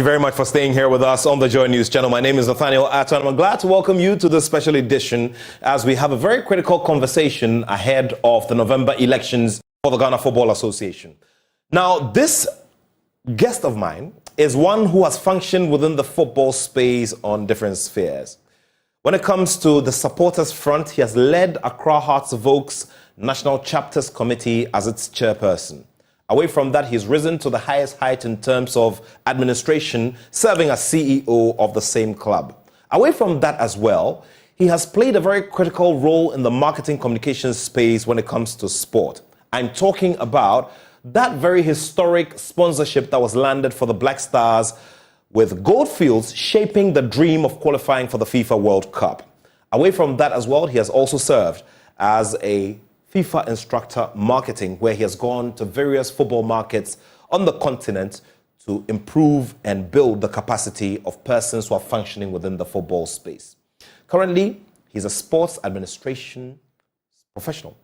very much for staying here with us on the Joy News channel. My name is Nathaniel Attoh, and I'm glad to welcome you to this special edition as we have a very critical conversation ahead of the November elections for the Ghana Football Association. Now, this guest of mine is one who has functioned within the football space on different spheres. When it comes to the supporters front, he has led Accra Hearts of Oak's National Chapters Committee as its chairperson. Away from that, he's risen to the highest height in terms of administration, serving as CEO of the same club. Away from that as well, he has played a very critical role in the marketing communications space when it comes to sport. I'm talking about that very historic sponsorship that was landed for the Black Stars, with Goldfields shaping the dream of qualifying for the FIFA World Cup. Away from that as well, he has also served as a FIFA instructor marketing, where he has gone to various football markets on the continent to improve and build the capacity of persons who are functioning within the football space. Currently, he's a sports administration professional.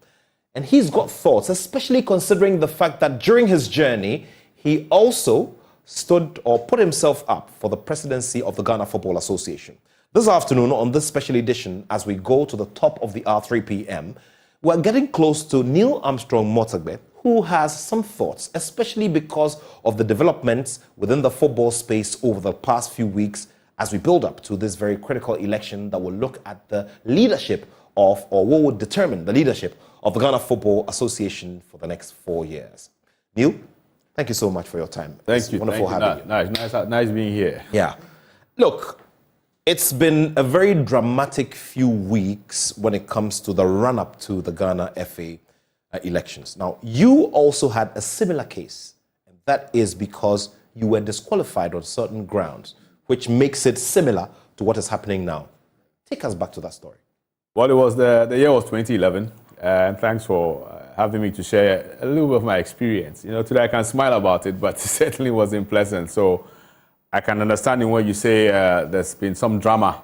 And he's got thoughts, especially considering the fact that during his journey, he also stood or put himself up for the presidency of the Ghana Football Association. This afternoon, on this special edition, as we go to the top of the hour, 3 p.m., we're getting close to Neil Armstrong Motagbe, who has some thoughts, especially because of the developments within the football space over the past few weeks as we build up to this very critical election that will look at the leadership of, or what would determine the leadership of the Ghana Football Association for the next 4 years. Neil, thank you so much for your time. Thank you. Wonderful having you. Nice being here. Yeah. Look, it's been a very dramatic few weeks when it comes to the run-up to the Ghana FA elections. Now, you also had a similar case, and that is because you were disqualified on certain grounds, which makes it similar to what is happening now. Take us back to that story. Well, it was the year was 2011, and thanks for having me to share a little bit of my experience. You know, today I can smile about it, but it certainly wasn't pleasant. So I can understand in what you say there's been some drama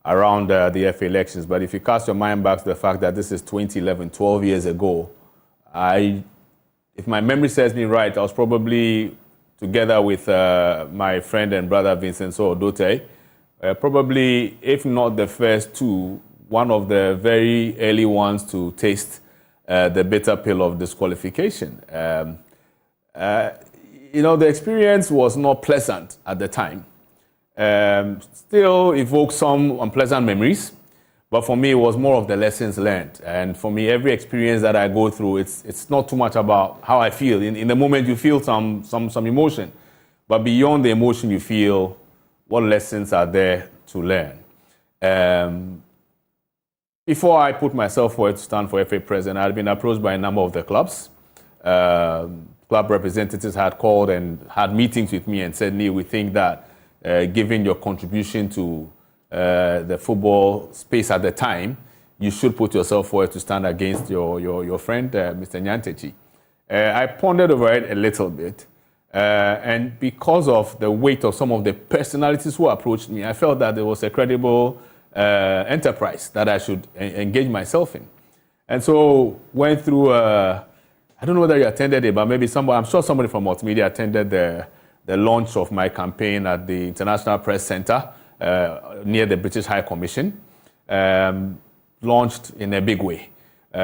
around the FA elections, but if you cast your mind back to the fact that this is 2011, 12 years ago, if my memory serves me right, I was probably together with my friend and brother Vincent Odote, probably, if not the first two, one of the very early ones to taste the bitter pill of disqualification. You know, the experience was not pleasant at the time. Still evoked some unpleasant memories, but for me, it was more of the lessons learned. And for me, every experience that I go through, it's not too much about how I feel. In the moment, you feel some emotion, but beyond the emotion, you feel what lessons are there to learn. Before I put myself forward to stand for FA president, I had been approached by a number of the clubs. Club representatives had called and had meetings with me and said, Neil, we think that given your contribution to the football space at the time, you should put yourself forward to stand against your friend, Mr. Nyantechi. I pondered over it a little bit, and because of the weight of some of the personalities who approached me, I felt that there was a credible enterprise that I should engage myself in. And so went through I don't know whether you attended it, but maybe I'm sure somebody from Multimedia attended the launch of my campaign at the International Press Center near the British High Commission. Launched in a big way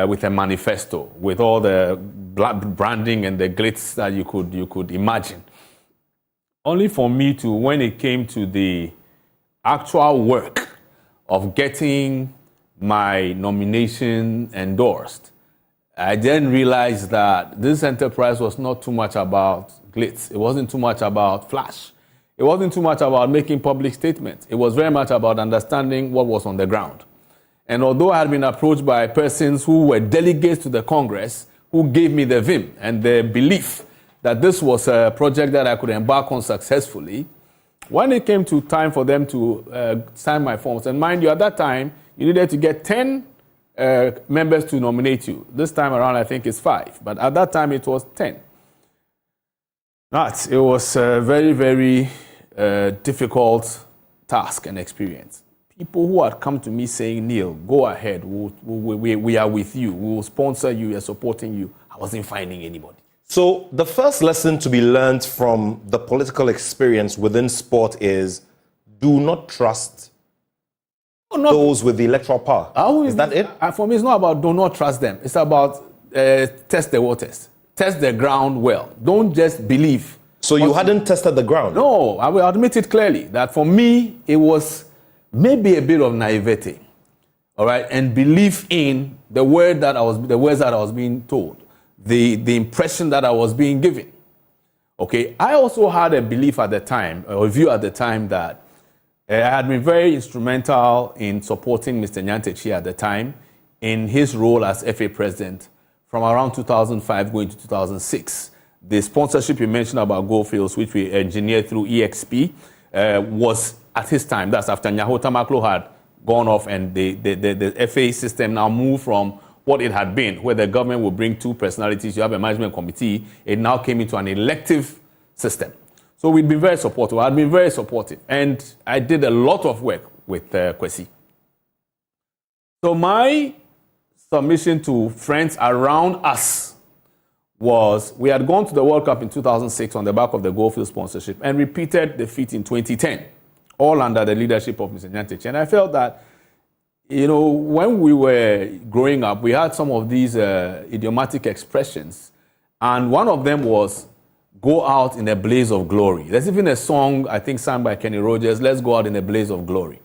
with a manifesto, with all the branding and the glitz that you could imagine. Only for me to, when it came to the actual work of getting my nomination endorsed, I then realized that this enterprise was not too much about glitz. It wasn't too much about flash. It wasn't too much about making public statements. It was very much about understanding what was on the ground. And although I had been approached by persons who were delegates to the Congress, who gave me the vim and the belief that this was a project that I could embark on successfully, when it came to time for them to sign my forms, and mind you, at that time, you needed to get 10 members to nominate you. This time around, I think it's 5. But at that time, it was 10. It was a very, very difficult task and experience. People who had come to me saying, Neil, go ahead. We are with you. We will sponsor you. We are supporting you. I wasn't finding anybody. So the first lesson to be learned from the political experience within sport is do not trust those with the electoral power. Is that it? For me, it's not about do not trust them. It's about test the waters. Test the ground well. Don't just believe. So you hadn't tested the ground? No, I will admit it clearly that for me, it was maybe a bit of naivety, all right, and belief in the words that I was being told, the impression that I was being given. Okay, I also had a belief at the time, or a view at the time that I had been very instrumental in supporting Mr. Nyantakyi at the time in his role as FA president from around 2005 going to 2006. The sponsorship you mentioned about Goldfields, which we engineered through EXP, was at his time. That's after Nyaho Tamaklo had gone off and the FA system now moved from what it had been, where the government would bring two personalities, you have a management committee. It now came into an elective system. So we'd been very supportive. I'd been very supportive. And I did a lot of work with Kwesi. So my submission to friends around us was we had gone to the World Cup in 2006 on the back of the Goldfield sponsorship and repeated the feat in 2010, all under the leadership of Mr. Nyantakyi. And I felt that, you know, when we were growing up, we had some of these idiomatic expressions. And one of them was, go out in a blaze of glory. There's even a song, I think, sung by Kenny Rogers, let's go out in a blaze of glory.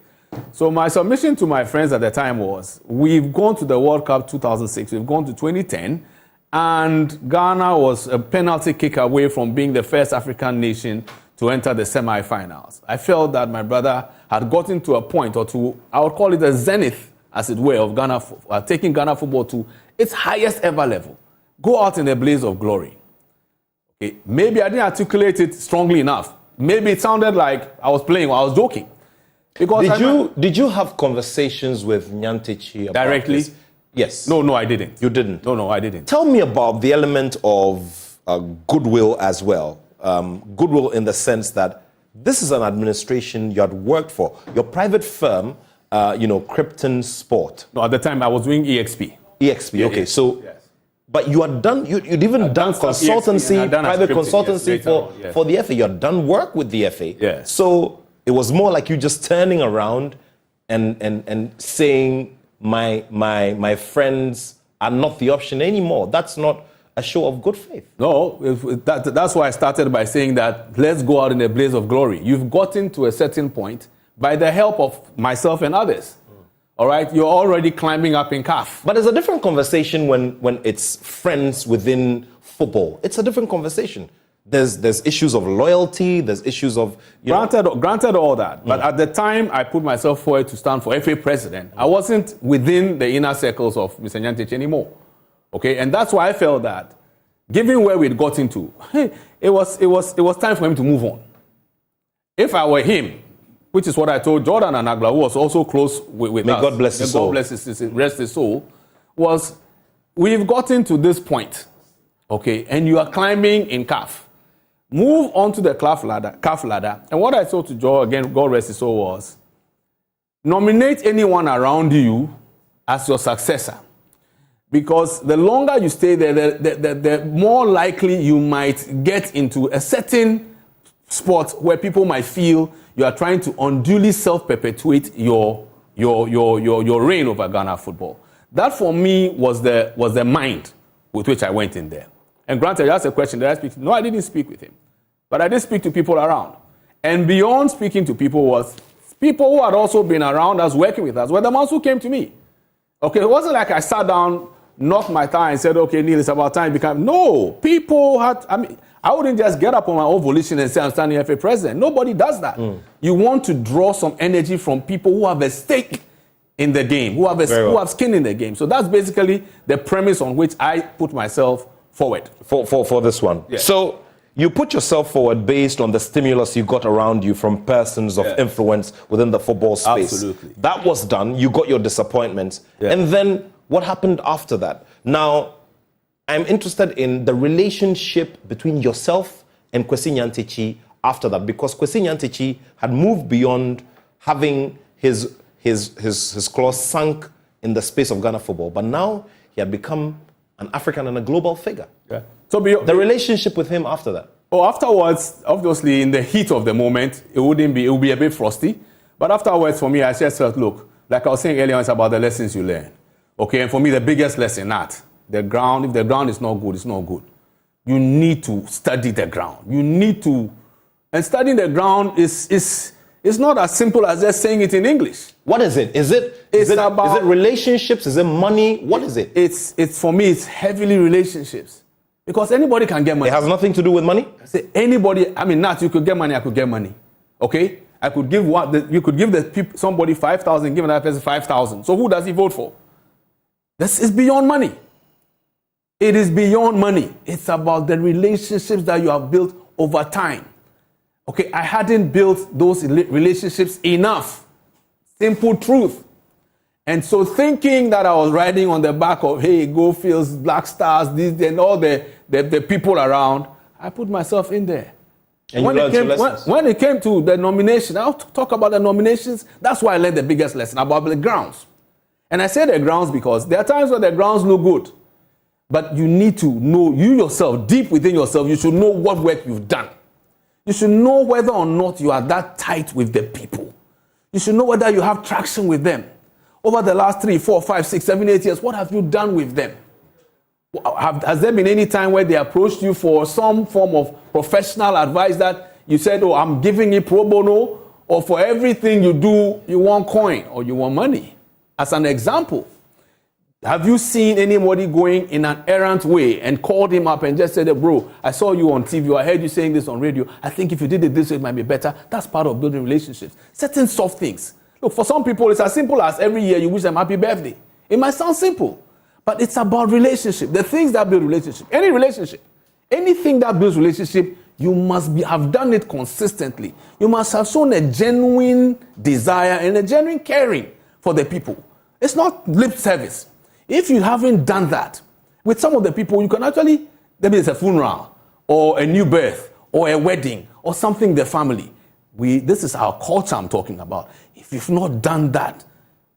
So my submission to my friends at the time was, we've gone to the World Cup 2006, we've gone to 2010, and Ghana was a penalty kick away from being the first African nation to enter the semi-finals. I felt that my brother had gotten to a point, or to, I would call it a zenith, as it were, of Ghana, taking Ghana football to its highest ever level. Go out in a blaze of glory. Okay. Maybe I didn't articulate it strongly enough. Maybe it sounded like I was playing or I was joking. Because did you have conversations with Nyantakyi about directly? This? Yes. No, I didn't. You didn't? No, I didn't. Tell me about the element of goodwill as well. Goodwill in the sense that this is an administration you had worked for. Your private firm, Krypton Sport. No, at the time I was doing EXP. EXP, yeah, okay. So, yes. But you had done, you'd even done consultancy, private consultancy for the FA. You had done work with the FA. Yes. So it was more like you just turning around and saying, my friends are not the option anymore. That's not a show of good faith. No, that's why I started by saying that let's go out in a blaze of glory. You've gotten to a certain point by the help of myself and others. All right, you're already climbing up in CAF. But there's a different conversation when it's friends within football. It's a different conversation. There's issues of loyalty. There's issues of granted all that. But at the time I put myself forward to stand for FA president, I wasn't within the inner circles of Mr. Nyantakyi anymore. Okay, and that's why I felt that, given where we'd got into, it was time for him to move on. If I were him, which is what I told Jordan and Agla, who was also close with May us. God bless his soul. God bless rest his soul. Was we've gotten to this point, okay, and you are climbing in CAF. Move on to the CAF ladder. And what I told to Joe, again, God rest his soul, was nominate anyone around you as your successor. Because the longer you stay there, the more likely you might get into a certain spot where people might feel you are trying to unduly self-perpetuate your reign over Ghana football. That for me was the mind with which I went in there. And granted, that's a question that I speak to. No, I didn't speak with him. But I did speak to people around. And beyond speaking to people was people who had also been around us, working with us, were the ones who came to me. Okay, it wasn't like I sat down, knocked my thigh and said, okay, Neil, it's about time to become. No, people had, I wouldn't just get up on my own volition and say I'm standing FA president. Nobody does that. You want to draw some energy from people who have a stake in the game, who have skin in the game. So that's basically the premise on which I put myself forward. For this one. Yeah. So you put yourself forward based on the stimulus you got around you from persons of influence within the football space. Absolutely. That was done. You got your disappointments. Yeah. And then what happened after that? Now, I'm interested in the relationship between yourself and Kwesi Nyantakyi after that, because Kwesi Nyantakyi had moved beyond having his claws sunk in the space of Ghana football, but now he had become an African and a global figure. Yeah. So the relationship with him after that? Oh, afterwards, obviously, in the heat of the moment, it would be a bit frosty. But afterwards, for me, I just felt, look, like I was saying earlier, it's about the lessons you learn. Okay, and for me, the biggest lesson, if the ground is not good, it's not good. You need to study the ground. And studying the ground is not as simple as just saying it in English. What is it? Is it relationships? Is it money? What is it? It's for me, it's heavily relationships. Because anybody can get money. It has nothing to do with money? Say anybody, Nat, you could get money, I could get money. Okay? You could give somebody 5,000, give another person 5,000. So who does he vote for? This is beyond money. It is beyond money. It's about the relationships that you have built over time. Okay, I hadn't built those relationships enough. Simple truth. And so thinking that I was riding on the back of, hey, Go Fields, Black Stars, and all the people around, I put myself in there. And when it came to the nomination, I'll talk about the nominations. That's why I learned the biggest lesson about the grounds. And I say the grounds because there are times when the grounds look good. But you need to know, you yourself, deep within yourself, you should know what work you've done. You should know whether or not you are that tight with the people. You should know whether you have traction with them. Over the last 3, 4, 5, 6, 7, 8 years, what have you done with them? Has there been any time where they approached you for some form of professional advice that you said, oh, I'm giving you pro bono, or for everything you do, you want coin or you want money? As an example, have you seen anybody going in an errant way and called him up and just said, bro, I saw you on TV, or I heard you saying this on radio. I think if you did it this way, it might be better. That's part of building relationships. Certain soft things. Look, for some people, it's as simple as every year you wish them happy birthday. It might sound simple, but it's about relationship. The things that build relationship. Any relationship. Anything that builds relationship, you must have done it consistently. You must have shown a genuine desire and a genuine caring for the people. It's not lip service. If you haven't done that, with some of the people, you can actually, maybe it's a funeral, or a new birth, or a wedding, or something in the family. This is our culture I'm talking about. If you've not done that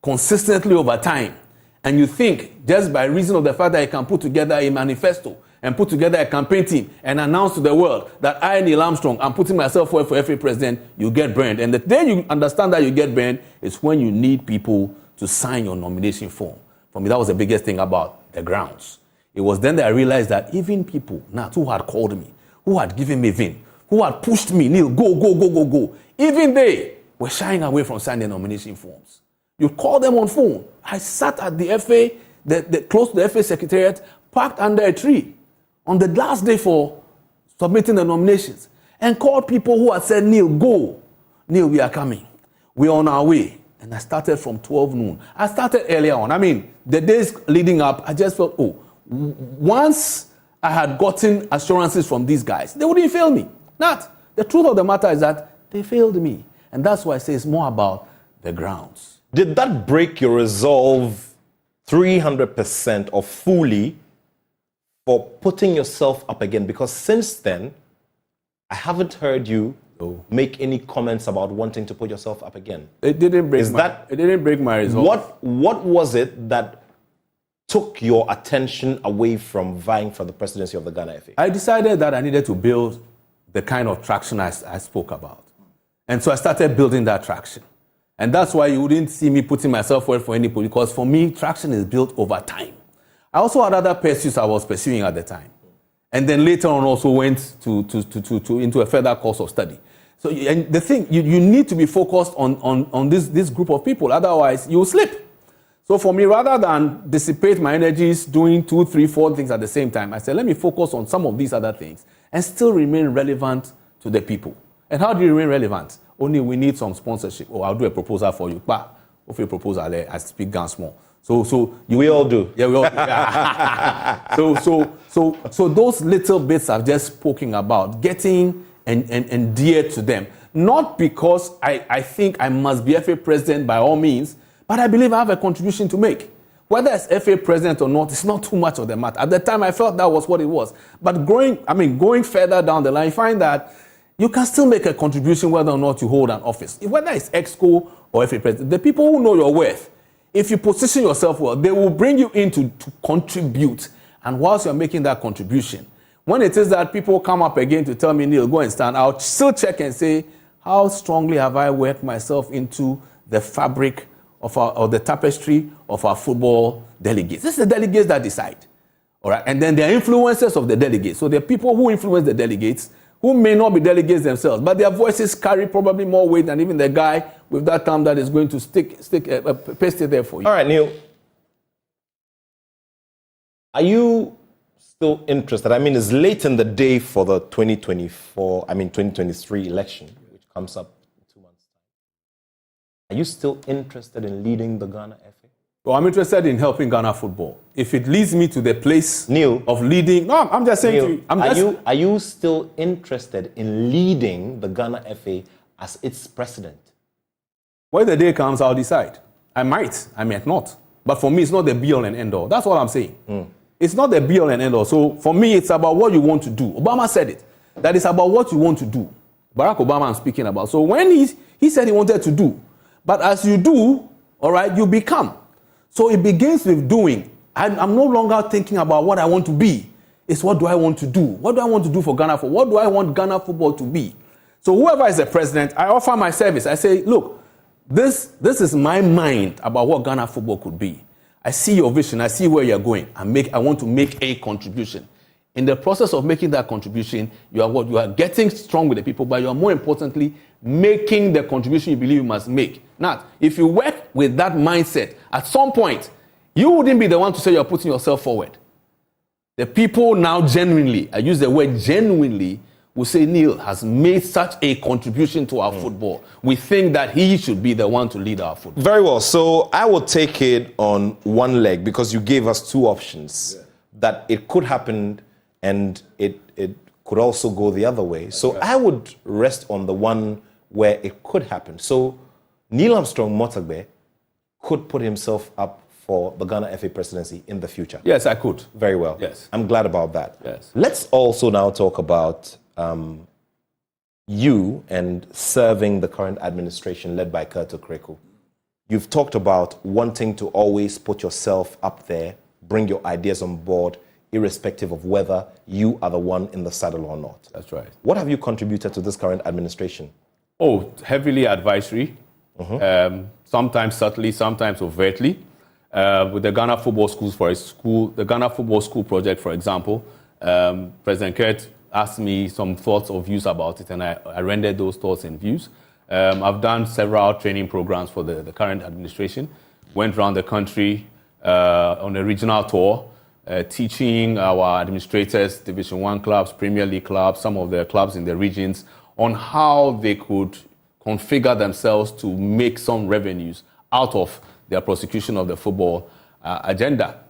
consistently over time, and you think just by reason of the fact that you can put together a manifesto and put together a campaign team and announce to the world that I, Neil Armstrong, I'm putting myself forward for FA president, you get burned. And the day you understand that you get burned is when you need people to sign your nomination form. For me, that was the biggest thing about the grounds. It was then that I realized that even people, who had called me, who had given me vin, who had pushed me, Neil, go, even they were shying away from signing nomination forms. You call them on phone. I sat at the FA, close to the FA secretariat, parked under a tree on the last day for submitting the nominations, and called people who had said, Neil, go. Neil, we are coming. We're on our way. And I started from 12 noon. I started earlier on. The days leading up, I just felt, once I had gotten assurances from these guys, they wouldn't fail me. The truth of the matter is that they failed me. And that's why I say it's more about the grounds. Did that break your resolve 300% or fully for putting yourself up again? Because since then, I haven't heard you make any comments about wanting to put yourself up again. It didn't break my resolve. What was it that took your attention away from vying for the presidency of the Ghana FA? I decided that I needed to build the kind of traction I spoke about. And so I started building that traction. And that's why you wouldn't see me putting myself forward for anybody, because for me, traction is built over time. I also had other pursuits I was pursuing at the time. And then later on also went into a further course of study. So and the thing, you need to be focused on this group of people, otherwise you'll slip. So for me, rather than dissipate my energies doing 2, 3, 4 things at the same time, I said, let me focus on some of these other things and still remain relevant to the people. And how do you remain relevant? Only we need some sponsorship. I'll do a proposal for you. If you propose, I speak Ghana small. We all do. Yeah, we all do. Yeah. So those little bits I've just spoken about, getting and dear to them. Not because I think I must be FA president by all means, but I believe I have a contribution to make. Whether it's FA president or not, it's not too much of the matter. At the time, I felt that was what it was. But going further down the line, you find that you can still make a contribution whether or not you hold an office. Whether it's EXCO or FA president, the people who know your worth, if you position yourself well, they will bring you in to contribute. And whilst you're making that contribution, When it is that people come up again to tell me, Neil, go and stand, I'll still check and say, how strongly have I worked myself into the fabric of the tapestry of our football delegates? This is the delegates that decide. All right, and then there are influencers of the delegates. So there are people who influence the delegates who may not be delegates themselves, but their voices carry probably more weight than even the guy with that thumb that is going to paste it there for you. All right, Neil. Are you still interested? I mean, it's late in the day for the 2023 election, which comes up in 2 months' time. Are you still interested in leading the Ghana FA? Well, I'm interested in helping Ghana football. If it leads me to the place Neil, of leading... No, I'm just saying Neil, to you... Are you still interested in leading the Ghana FA as its president? When the day comes, I'll decide. I might not. But for me, it's not the be-all and end-all. That's what I'm saying. It's not the be-all and end-all. So for me, it's about what you want to do. Obama said it. That is about what you want to do. Barack Obama I'm speaking about. So when he said he wanted to do, but as you do, all right, you become. So it begins with doing. I'm no longer thinking about what I want to be. It's what do I want to do? What do I want to do for Ghana football? What do I want Ghana football to be? So whoever is the president, I offer my service. I say, look, this is my mind about what Ghana football could be. I see your vision. I see where you're going. I want to make a contribution. In the process of making that contribution, you are getting strong with the people, but you are more importantly making the contribution you believe you must make. Now, if you work with that mindset, at some point, you wouldn't be the one to say you're putting yourself forward. The people now genuinely, I use the word genuinely, will say Neil has made such a contribution to our football. We think that he should be the one to lead our football. Very well. So I will take it on one leg because you gave us two options. That it could happen and it could also go the other way. So I would rest on the one where it could happen. So Neil Armstrong Motagbe could put himself up for the Ghana FA presidency in the future. Yes, I could. Very well. Yes. I'm glad about that. Yes. Let's also now talk about you and serving the current administration led by Kurt Okraku. You've talked about wanting to always put yourself up there, bring your ideas on board, irrespective of whether you are the one in the saddle or not. That's right. What have you contributed to this current administration? Oh, heavily advisory, sometimes subtly, sometimes overtly. With the Ghana Football Schools the Ghana Football School project, for example, President Kurt asked me some thoughts or views about it, and I rendered those thoughts and views. I've done several training programs for the current administration, went around the country on a regional tour, teaching our administrators, Division 1 clubs, Premier League clubs, some of the clubs in the regions, on how they could configure themselves to make some revenues out of their prosecution of the football agenda.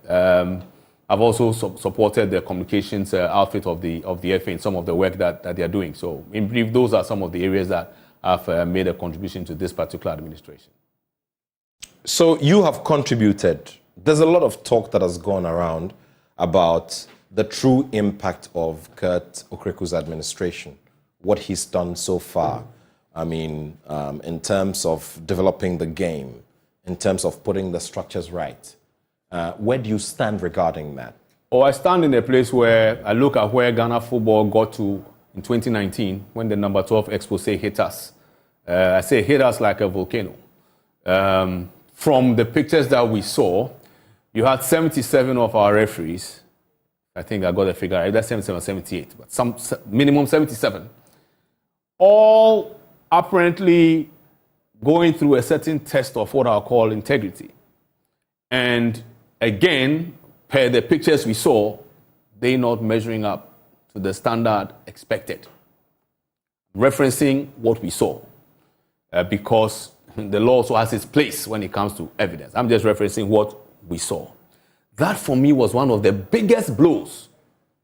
I've also supported the communications outfit of the FA in some of the work that they are doing. So in brief, those are some of the areas that have made a contribution to this particular administration. So you have contributed. There's a lot of talk that has gone around about the true impact of Kurt Okraku's administration, what he's done so far. I mean, in terms of developing the game, in terms of putting the structures right. Where do you stand regarding that? Oh, I stand in a place where I look at where Ghana football got to in 2019 when the number 12 expose hit us. I say hit us like a volcano. From the pictures that we saw, you had 77 of our referees. I think I got the figure, either 77 or 78, but some minimum 77. All apparently going through a certain test of what I'll call integrity. And again, per the pictures we saw, they not measuring up to the standard expected. Referencing what we saw, because the law also has its place when it comes to evidence. I'm just referencing what we saw. That for me was one of the biggest blows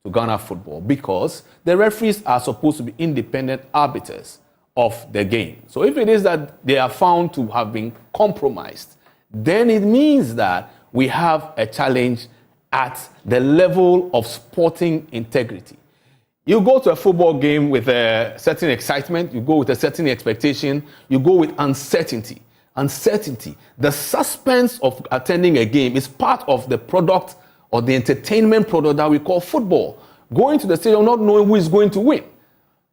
to Ghana football, because the referees are supposed to be independent arbiters of the game. So if it is that they are found to have been compromised, then it means that we have a challenge at the level of sporting integrity. You go to a football game with a certain excitement, you go with a certain expectation, you go with uncertainty. Uncertainty. The suspense of attending a game is part of the product or the entertainment product that we call football. going to the stadium not knowing who is going to win,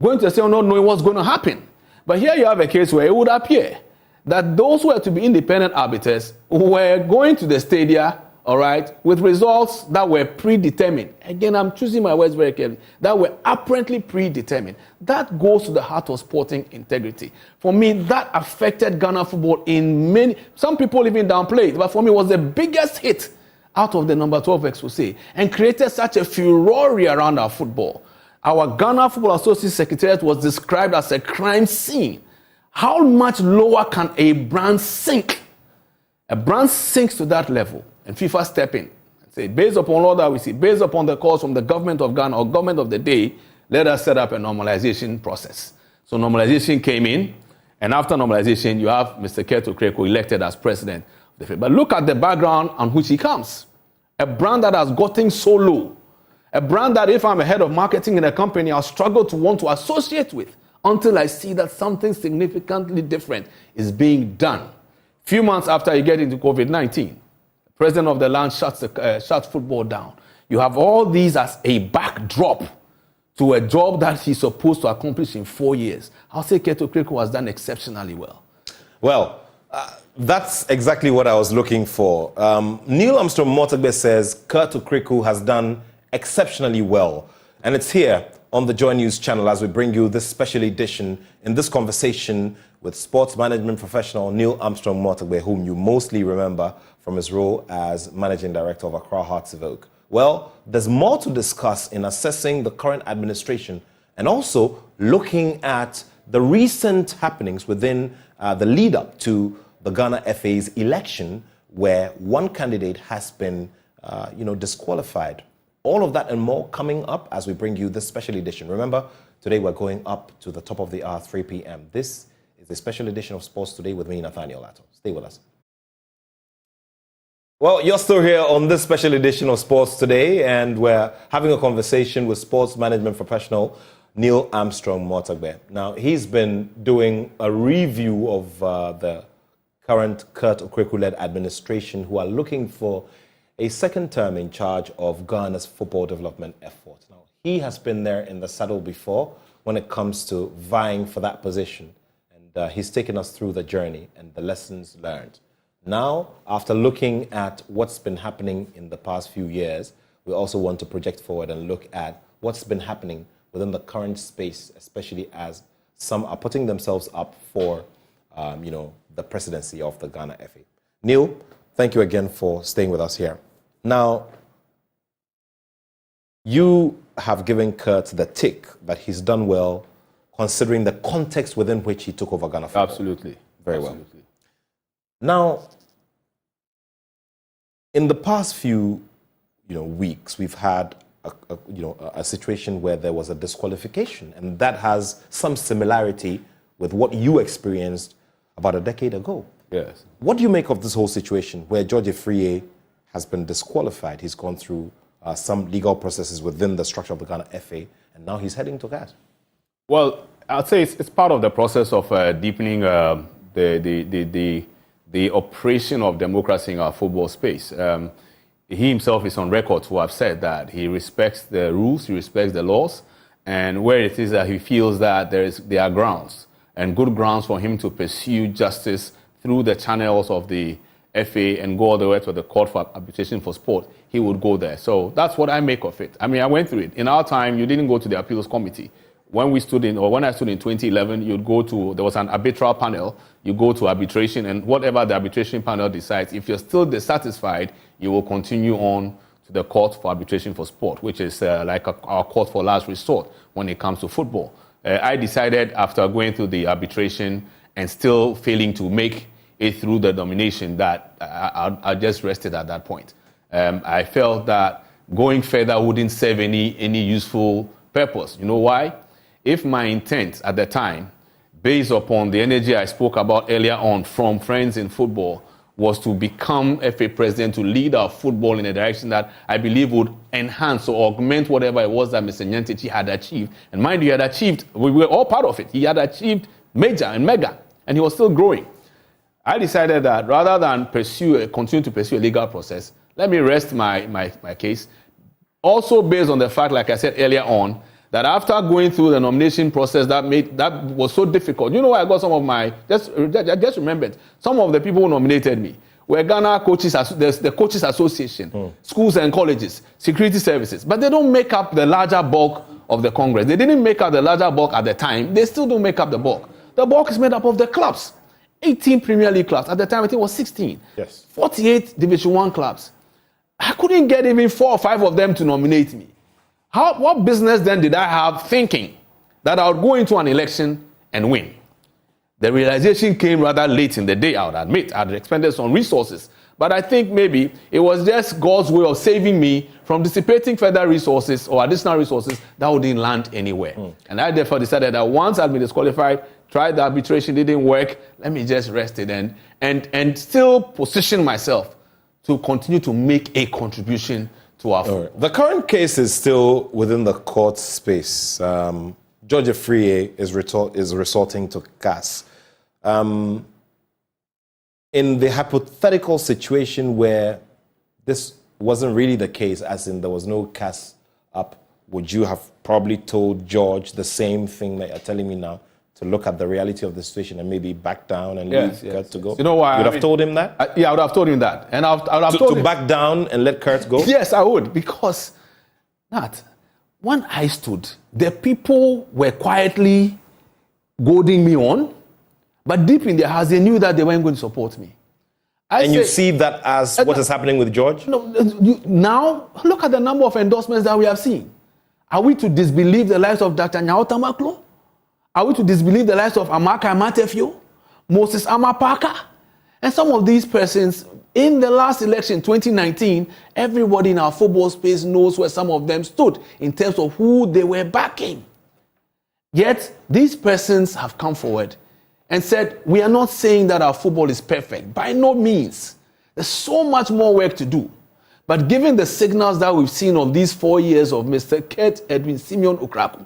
going to the stadium not knowing what's going to happen. But here you have a case where it would appear that those who were to be independent arbiters were going to the stadia, all right, with results that were predetermined. Again, I'm choosing my words very carefully. That were apparently predetermined. That goes to the heart of sporting integrity. For me, that affected Ghana football in many. Some people even downplay it, but for me, it was the biggest hit out of the number 12 expose and created such a furore around our football. Our Ghana Football Association Secretariat was described as a crime scene. How much lower can a brand sink? A brand sinks to that level, and FIFA step in and say, based upon all that we see, based upon the calls from the government of Ghana or government of the day, let us set up a normalization process. So normalization came in, and after normalization, you have Mr. Keto Kreko elected as president of the FIFA. But look at the background on which he comes. A brand that has gotten so low, a brand that if I'm a head of marketing in a company, I'll struggle to want to associate with, until I see that something significantly different is being done. Few months after you get into COVID-19, the president of the land shuts football down. You have all these as a backdrop to a job that he's supposed to accomplish in 4 years. I'll say Keto Kreko has done exceptionally well. Well, that's exactly what I was looking for. Neil Armstrong Mortagbe says Keto Kreko has done exceptionally well. And it's here on the Joy News channel as we bring you this special edition in this conversation with sports management professional Neil Armstrong Mortagbe, whom you mostly remember from his role as managing director of Accra Hearts of Oak. Well, there's more to discuss in assessing the current administration and also looking at the recent happenings within the lead up to the Ghana FA's election, where one candidate has been, disqualified. All of that and more coming up as we bring you this special edition. Remember, today we're going up to the top of the hour, 3 p.m. This is a special edition of Sports Today with me, Nathaniel Attoh. Stay with us. Well, you're still here on this special edition of Sports Today, and we're having a conversation with sports management professional Neil Armstrong Mortagbe. Now, he's been doing a review of the current Keto Kreko-led administration, who are looking for a second term in charge of Ghana's football development effort. Now, he has been there in the saddle before when it comes to vying for that position. And he's taken us through the journey and the lessons learned. Now, after looking at what's been happening in the past few years, we also want to project forward and look at what's been happening within the current space, especially as some are putting themselves up for, the presidency of the Ghana FA. Neil, thank you again for staying with us here. Now, you have given Kurt the tick that he's done well, considering the context within which he took over Ghana football. Absolutely. Very well. Now, in the past few, weeks, we've had a situation where there was a disqualification, and that has some similarity with what you experienced about a decade ago. Yes. What do you make of this whole situation where George Afriyie has been disqualified? He's gone through some legal processes within the structure of the Ghana FA, and now he's heading to CAS. Well, I'd say it's part of the process of deepening the operation of democracy in our football space. He himself is on record to have said that he respects the rules, he respects the laws, and where it is that he feels that there are grounds, and good grounds for him to pursue justice through the channels of the FA and go all the way to the Court for Arbitration for Sport, he would go there. So that's what I make of it. I mean, I went through it. In our time, you didn't go to the appeals committee. When I stood in 2011, you'd go to, there was an arbitral panel, you go to arbitration, and whatever the arbitration panel decides, if you're still dissatisfied, you will continue on to the Court for Arbitration for Sport, which is like our court for last resort when it comes to football. I decided after going through the arbitration and still failing to make it through the nomination that I just rested at that point. I felt that going further wouldn't serve any useful purpose. You know why? If my intent at the time, based upon the energy I spoke about earlier on from friends in football, was to become FA president, to lead our football in a direction that I believe would enhance or augment whatever it was that Mr. Nyantichi had achieved. And mind you, he had achieved, we were all part of it. He had achieved major and mega, and he was still growing. I decided that rather than continue to pursue a legal process, let me rest my case. also based on the fact, like I said earlier on, that after going through the nomination process that was so difficult. You know why I got some of my, just remembered, some of the people who nominated me were Ghana coaches, the Coaches Association, schools and colleges, security services. But they don't make up the larger bulk of the Congress. They didn't make up the larger bulk at the time. They still don't make up the bulk. The bulk is made up of the clubs. 18 Premier League clubs. At the time, I think it was 16. Yes. 48 Division 1 clubs. I couldn't get even 4 or 5 of them to nominate me. What business then did I have thinking that I would go into an election and win? The realization came rather late in the day, I would admit. I'd expended some resources. But I think maybe it was just God's way of saving me from dissipating further resources or additional resources that wouldn't land anywhere. And I therefore decided that once I'd been disqualified, tried the arbitration, didn't work, let me just rest it and still position myself to continue to make a contribution to our football. The current case is still within the court space. George Afriyie is resorting to CAS. In the hypothetical situation where this wasn't really the case, as in there was no CAS up, would you have probably told George the same thing that you're telling me now, to look at the reality of the situation and maybe back down and leave Kurt to go? You know why? You would have told him that? I would have told him that. And I would have told him. To back down and let Kurt go? Yes, I would. Because, Nat, when I stood, the people were quietly goading me on, but deep in their hearts, they knew that they weren't going to support me. You see that as what is happening with George? No, now, look at the number of endorsements that we have seen. Are we to disbelieve the lives of Dr. Nyauta Maklo? Are we to disbelieve the lives of Amaka Amatefio, Moses Amapaka? And some of these persons, in the last election, 2019, everybody in our football space knows where some of them stood in terms of who they were backing. Yet, these persons have come forward and said, we are not saying that our football is perfect. By no means. There's so much more work to do. But given the signals that we've seen of these 4 years of Mr. Kurt Edwin Simeon Okraku,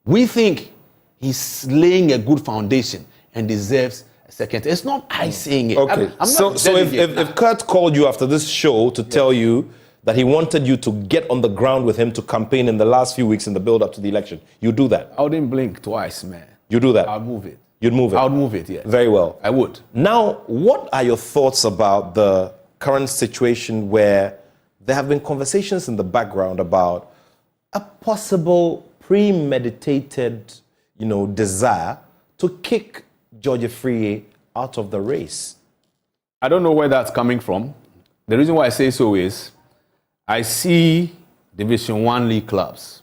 we think he's laying a good foundation and deserves a second. It's not I saying it. Okay. So if Kurt called you after this show to tell you that he wanted you to get on the ground with him to campaign in the last few weeks in the build-up to the election, you do that? I wouldn't blink twice, man. You do that? I'll move it. You'd move it? I would move it, yeah. Very well. I would. Now, what are your thoughts about the current situation where there have been conversations in the background about a possible premeditated, desire to kick George Afriyie out of the race? I don't know where that's coming from. The reason why I say so is I see Division 1 league clubs.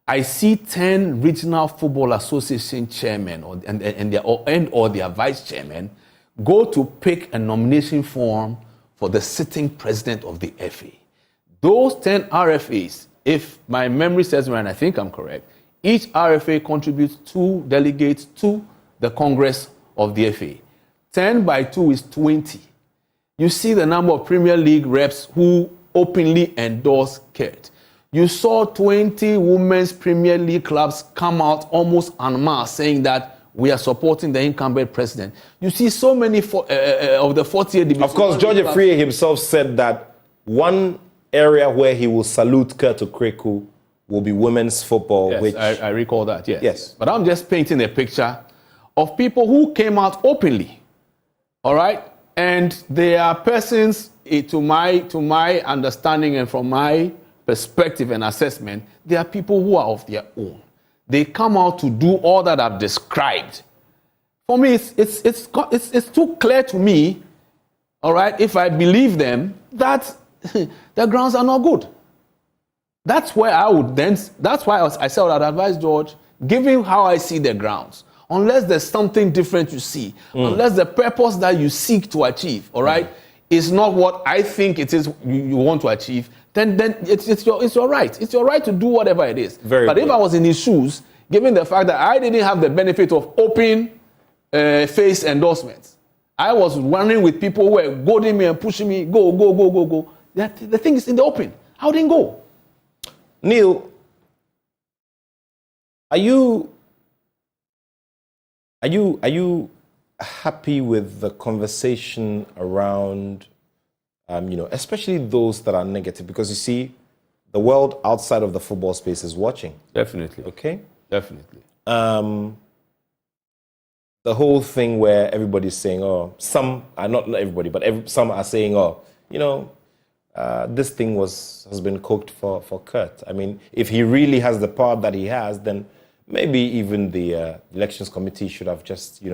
I see 10 regional football association chairmen or their vice chairmen go to pick a nomination form for the sitting president of the FA. Those 10 RFAs, if my memory serves me and I think I'm correct, each RFA contributes 2 delegates to the Congress of the FA. 10 by 2 is 20. You see the number of Premier League reps who openly endorse Kurt. You saw 20 women's Premier League clubs come out almost en masse saying that we are supporting the incumbent president. You see so many of the 48 divisions. Of course, George Afriyie himself said that one area where he will salute Kurt Okraku will be women's football. Yes, which I recall that, yes. Yes. But I'm just painting a picture of people who came out openly, all right? And they are persons, to my understanding and from my perspective and assessment, they are people who are of their own. They come out to do all that I've described. For me, it's too clear to me, all right, if I believe them, that the grounds are not good. That's why I said I'd advise George, given how I see the grounds, unless there's something different you see, unless the purpose that you seek to achieve, all right, is not what I think it is you want to achieve, then it's your right. It's your right to do whatever it is. But if I was in his shoes, given the fact that I didn't have the benefit of open face endorsements, I was running with people who were goading me and pushing me, go. The thing is in the open. I wouldn't go. Neil, are you happy with the conversation around, especially those that are negative? Because you see, the world outside of the football space is watching. Definitely. Okay? Definitely. The whole thing where everybody's saying, oh, some, not everybody, but some are saying, oh, this thing has been cooked for Kurt. I mean, if he really has the power that he has, then maybe even the elections committee should have just,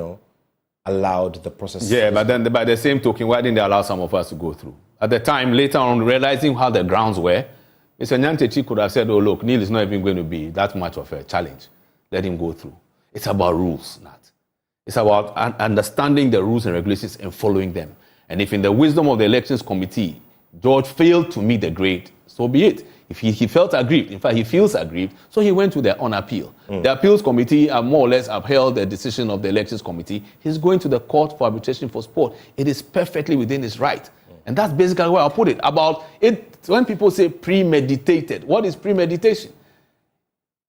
allowed the process. Yeah, but then by the same token, why didn't they allow some of us to go through? At the time, later on, realizing how the grounds were, Mr. Nyantechi could have said, oh, look, Neil is not even going to be that much of a challenge. Let him go through. It's about rules, Nat. It's about understanding the rules and regulations and following them. And if in the wisdom of the elections committee, George failed to meet the grade, so be it. If he felt aggrieved, in fact, he feels aggrieved, so he went to on appeal. The appeals committee more or less upheld the decision of the elections committee. He's going to the court for arbitration for sport. It is perfectly within his right. And that's basically where I'll put it. About it, when people say premeditated, what is premeditation?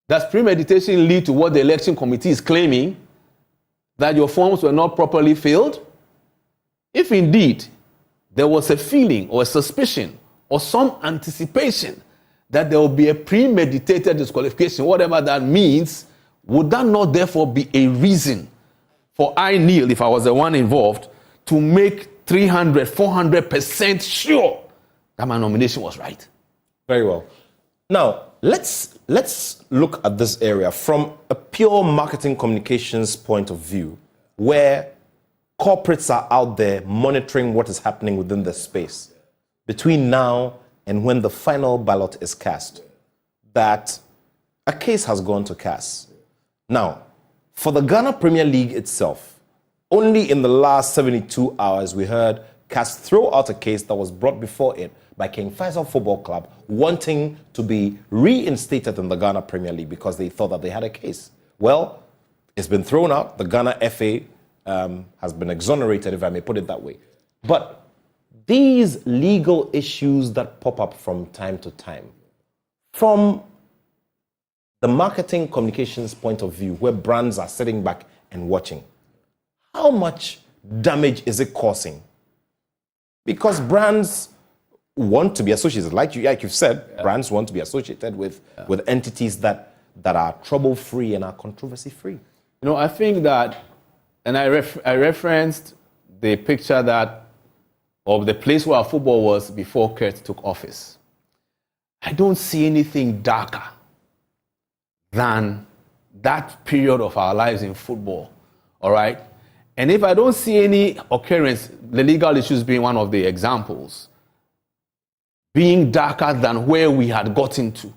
Does premeditation lead to what the election committee is claiming, that your forms were not properly filled? If indeed there was a feeling or a suspicion or some anticipation that there will be a premeditated disqualification, whatever that means, would that not therefore be a reason for I, Neil, if I was the one involved, to make 300, 400% sure that my nomination was right? Very well. Now, let's look at this area from a pure marketing communications point of view, where corporates are out there monitoring what is happening within the space between now and when the final ballot is cast, that a case has gone to CAS. Now, for the Ghana Premier League itself, only in the last 72 hours we heard CAS throw out a case that was brought before it by King Faisal Football Club wanting to be reinstated in the Ghana Premier League because they thought that they had a case. Well, it's been thrown out. The Ghana FA has been exonerated, if I may put it that way. But these legal issues that pop up from time to time, from the marketing communications point of view, where brands are sitting back and watching, how much damage is it causing? Because brands want to be associated, like you've said, brands want to be associated with entities that are trouble-free and are controversy-free. I think that, and I referenced the picture of the place where football was before Kurt took office. I don't see anything darker than that period of our lives in football, all right? And if I don't see any occurrence, the legal issues being one of the examples, being darker than where we had gotten to.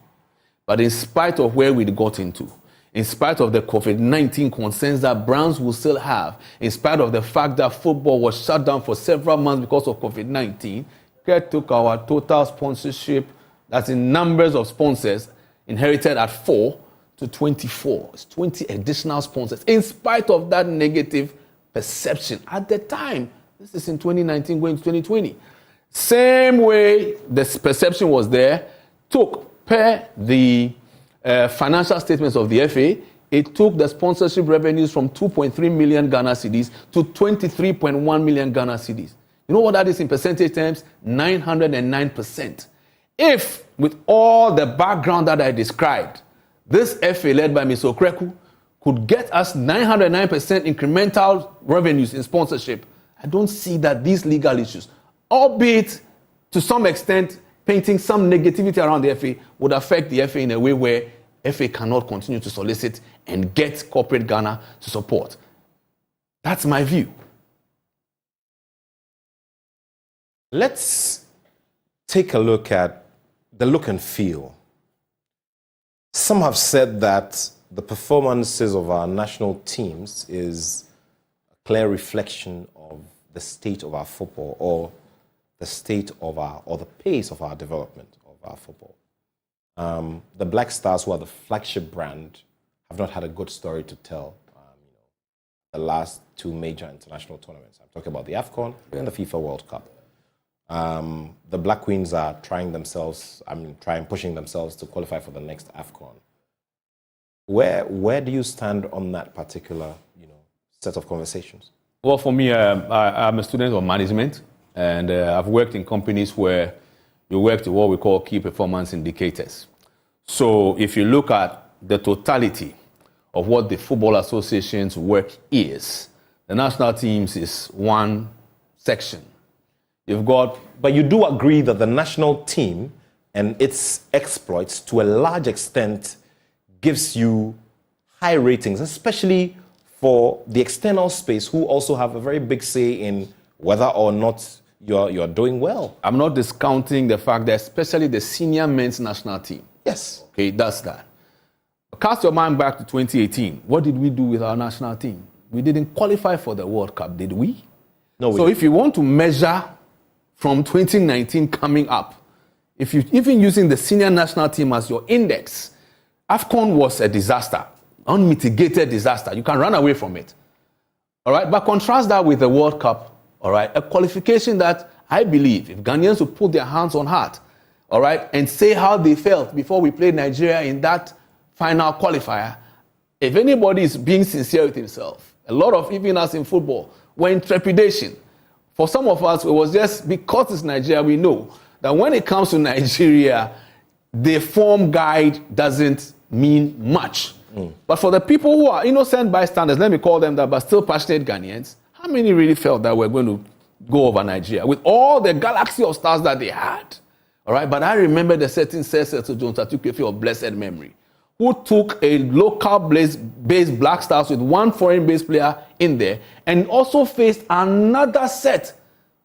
But in spite of where we'd gotten to, in spite of the COVID-19 concerns that brands will still have, in spite of the fact that football was shut down for several months because of COVID-19, Kurt took our total sponsorship, that's in numbers of sponsors, inherited at 4 to 24. It's 20 additional sponsors, in spite of that negative perception at the time. This is in 2019 going to 2020. Same way the perception was there, per the financial statements of the FA, it took the sponsorship revenues from 2.3 million Ghana cedis to 23.1 million Ghana cedis. You know what that is in percentage terms? 909%. If, with all the background that I described, this FA led by Ms. Okreku could get us 909% incremental revenues in sponsorship, I don't see that these legal issues, albeit to some extent painting some negativity around the FA, would affect the FA in a way where FA cannot continue to solicit and get corporate Ghana to support. That's my view. Let's take a look at the look and feel. Some have said that the performances of our national teams is a clear reflection of the state of our football, or the state of or the pace of our development of our football. The Black Stars, who are the flagship brand, have not had a good story to tell. The last two major international tournaments. I'm talking about the AFCON and the FIFA World Cup. The Black Queens are pushing themselves to qualify for the next AFCON. Where do you stand on that particular, set of conversations? Well, for me, I'm a student of management, and I've worked in companies where, you work to what we call key performance indicators. So if you look at the totality of what the Football Association's work is, the national teams is one section. You've got... But you do agree that the national team and its exploits, to a large extent, gives you high ratings, especially for the external space, who also have a very big say in whether or not you're doing well. I'm not discounting the fact that especially the senior men's national team. Yes. Okay, that's that. Cast your mind back to 2018. What did we do with our national team? We didn't qualify for the World Cup, did we? No. So if you want to measure from 2019 coming up, if you even using the senior national team as your index, AFCON was a disaster, unmitigated disaster. You can run away from it. All right, but contrast that with the World Cup, all right, a qualification that I believe if Ghanaians would put their hands on heart, all right, and say how they felt before we played Nigeria in that final qualifier, if anybody is being sincere with himself, a lot of, even us in football, were in trepidation. For some of us, it was just because it's Nigeria, we know that when it comes to Nigeria, the form guide doesn't mean much. But for the people who are innocent bystanders, let me call them that, but still passionate Ghanaians, how many really felt that we're going to go over Nigeria with all the galaxy of stars that they had? All right, but I remember the certain Cecil Jones Atukefi of blessed memory, who took a local-based Black Stars with one foreign-based player in there and also faced another set,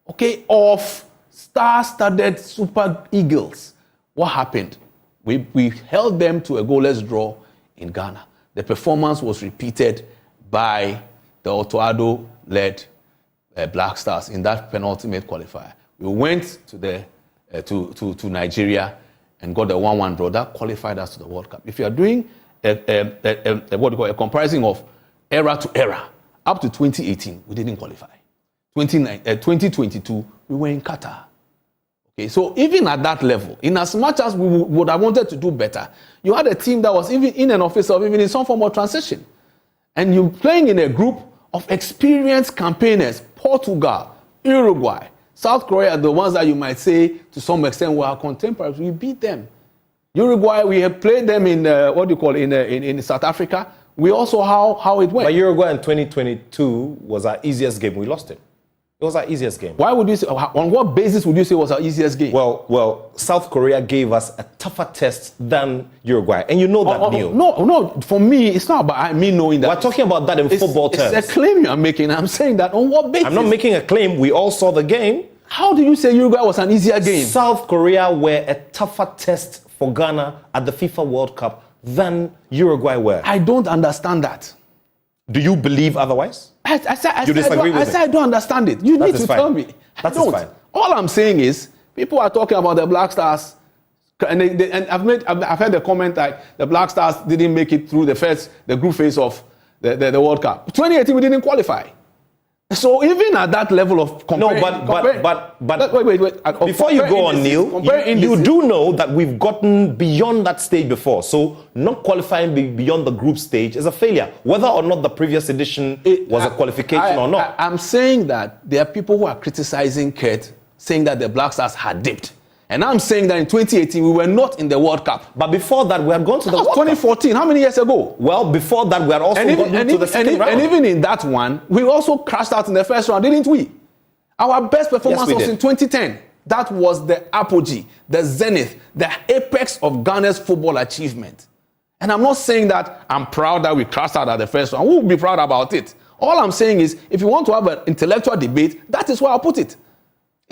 okay, of star-studded Super Eagles. What happened? We held them to a goalless draw in Ghana. The performance was repeated by the Otto Addo-led Black Stars in that penultimate qualifier. We went to Nigeria and got the 1-1 draw. That qualified us to the World Cup. If you are doing a comparison of era to era, up to 2018, we didn't qualify. 2022, we were in Qatar. Okay, so even at that level, in as much as we would have wanted to do better, you had a team that was even in an office of even in some form of transition. And you're playing in a group of experienced campaigners, Portugal, Uruguay, South Korea are the ones that you might say to some extent were our contemporaries. We beat them. Uruguay, we have played them in in South Africa. We also how it went. But Uruguay in 2022 was our easiest game. We lost it. It was our easiest game. Why would you say? On what basis would you say it was our easiest game? Well, South Korea gave us a tougher test than Uruguay, and you know that, Neil. No. For me, it's not about me knowing that. We're talking about that in football terms. It's a claim you're making. I'm saying that on what basis? I'm not making a claim. We all saw the game. How do you say Uruguay was an easier game? South Korea were a tougher test for Ghana at the FIFA World Cup than Uruguay were. I don't understand that. Do you believe otherwise? I said I don't understand it. You need to tell me. That's fine. All I'm saying is people are talking about the Black Stars, and I've heard the comment that the Black Stars didn't make it through the group phase of the World Cup. 2018 we didn't qualify. So even at that level of wait. Before you go on, Neil, you do know that we've gotten beyond that stage before. So not qualifying beyond the group stage is a failure, whether or not the previous edition was a qualification or not. I'm saying that there are people who are criticizing Kurt, saying that the Black Stars had dipped. And I'm saying that in 2018, we were not in the World Cup. But before that, we had gone to the World Cup. 2014, how many years ago? Well, before that, we had also gone to the second round. And even in that one, we also crashed out in the first round, didn't we? Our best performance was in 2010. That was the apogee, the zenith, the apex of Ghana's football achievement. And I'm not saying that I'm proud that we crashed out at the first round. We'll be proud about it. All I'm saying is, if you want to have an intellectual debate, that is where I'll put it.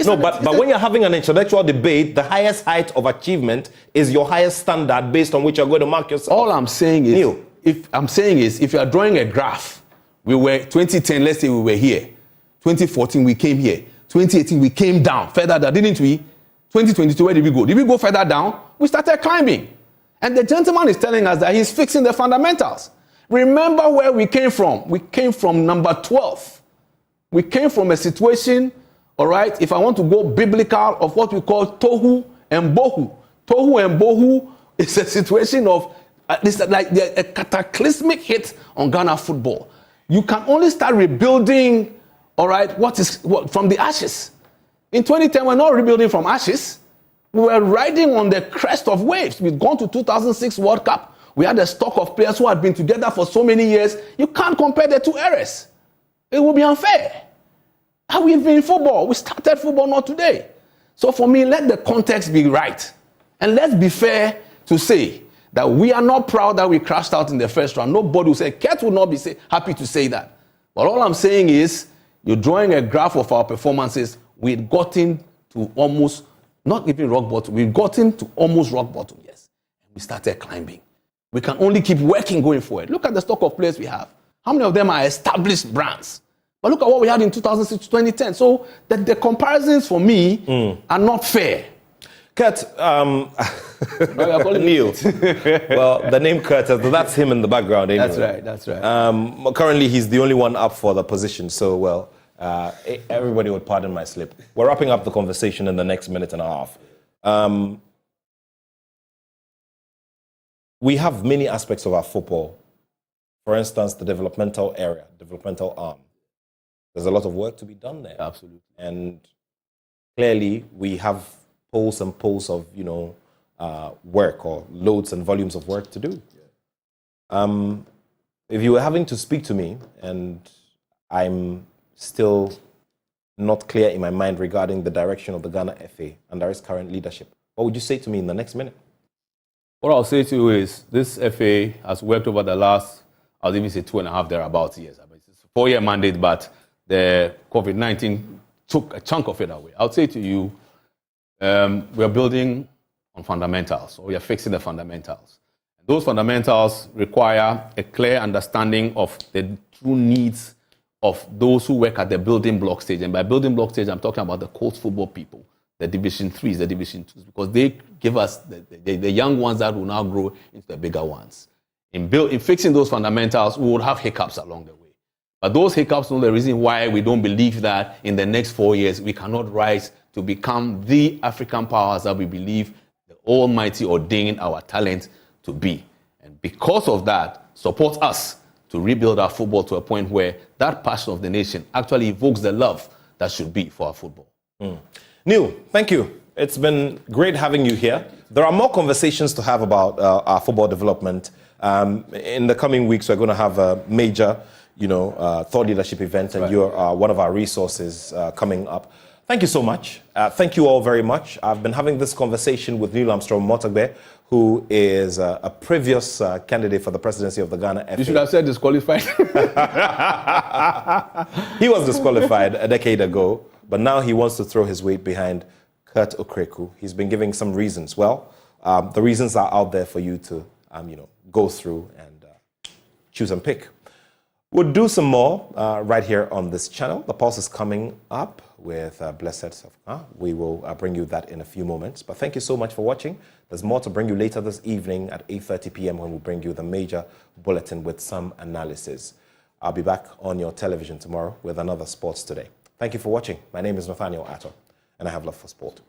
But when you're having an intellectual debate, the highest height of achievement is your highest standard based on which you're going to mark yourself. All I'm saying is, Neil. If you are drawing a graph, we were 2010, let's say we were here. 2014, we came here. 2018, we came down further down, didn't we? 2022, where did we go? Did we go further down? We started climbing. And the gentleman is telling us that he's fixing the fundamentals. Remember where we came from. We came from number 12. We came from a situation, all right, if I want to go biblical, of what we call tohu and bohu. Tohu and bohu is a situation of, it's like a cataclysmic hit on Ghana football. You can only start rebuilding, all right, from the ashes. In 2010, we're not rebuilding from ashes. We were riding on the crest of waves. We'd gone to 2006 World Cup. We had a stock of players who had been together for so many years. You can't compare the two eras. It would be unfair. How we've been in football. We started football not today. So for me, let the context be right. And let's be fair to say that we are not proud that we crashed out in the first round. Nobody will say, Kurt will not be happy to say that. But all I'm saying is, you're drawing a graph of our performances. We'd gotten to almost, not even rock bottom, we've gotten to almost rock bottom, yes. And we started climbing. We can only keep working going forward. Look at the stock of players we have. How many of them are established brands? But look at what we had in 2006 to 2010. So the comparisons for me are not fair. Kurt, Neil. Well, the name Kurt, that's him in the background anyway. That's right. Currently, he's the only one up for the position. So, well, everybody would pardon my slip. We're wrapping up the conversation in the next minute and a half. We have many aspects of our football. For instance, the developmental area, developmental arm. There's a lot of work to be done there. Absolutely. And clearly, we have poles and poles of, work or loads and volumes of work to do. If you were having to speak to me, and I'm still not clear in my mind regarding the direction of the Ghana FA under its current leadership, what would you say to me in the next minute? What I'll say to you is, this FA has worked over the last, I'll even say 2.5 thereabouts years. It's a 4-year mandate, but the COVID-19 took a chunk of it away. I'll say to you, we are building on fundamentals, or we are fixing the fundamentals. And those fundamentals require a clear understanding of the true needs of those who work at the building block stage. And by building block stage, I'm talking about the coast football people, the Division 3s, the Division 2s, because they give us the young ones that will now grow into the bigger ones. In fixing those fundamentals, we would have hiccups along the way. But those hiccups are the reason why we don't believe that in the next 4 years we cannot rise to become the African powers that we believe the Almighty ordained our talent to be. And because of that, support us to rebuild our football to a point where that passion of the nation actually evokes the love that should be for our football. Neil, thank you. It's been great having you here. There are more conversations to have about our football development. In the coming weeks, we're going to have a major thought leadership event, and you're one of our resources coming up. Thank you so much. Thank you all very much. I've been having this conversation with Neil Armstrong Motagbe, who is a previous candidate for the presidency of the Ghana FA. You should have said disqualified. He was disqualified a decade ago, but now he wants to throw his weight behind Kurt Okreku. He's been giving some reasons. Well, the reasons are out there for you to go through and choose and pick. We'll do some more right here on this channel. The Pulse is coming up with Blessed. We will bring you that in a few moments. But thank you so much for watching. There's more to bring you later this evening at 8:30 p.m. when we bring you the major bulletin with some analysis. I'll be back on your television tomorrow with another Sports Today. Thank you for watching. My name is Nathaniel Attoh, and I have love for sport.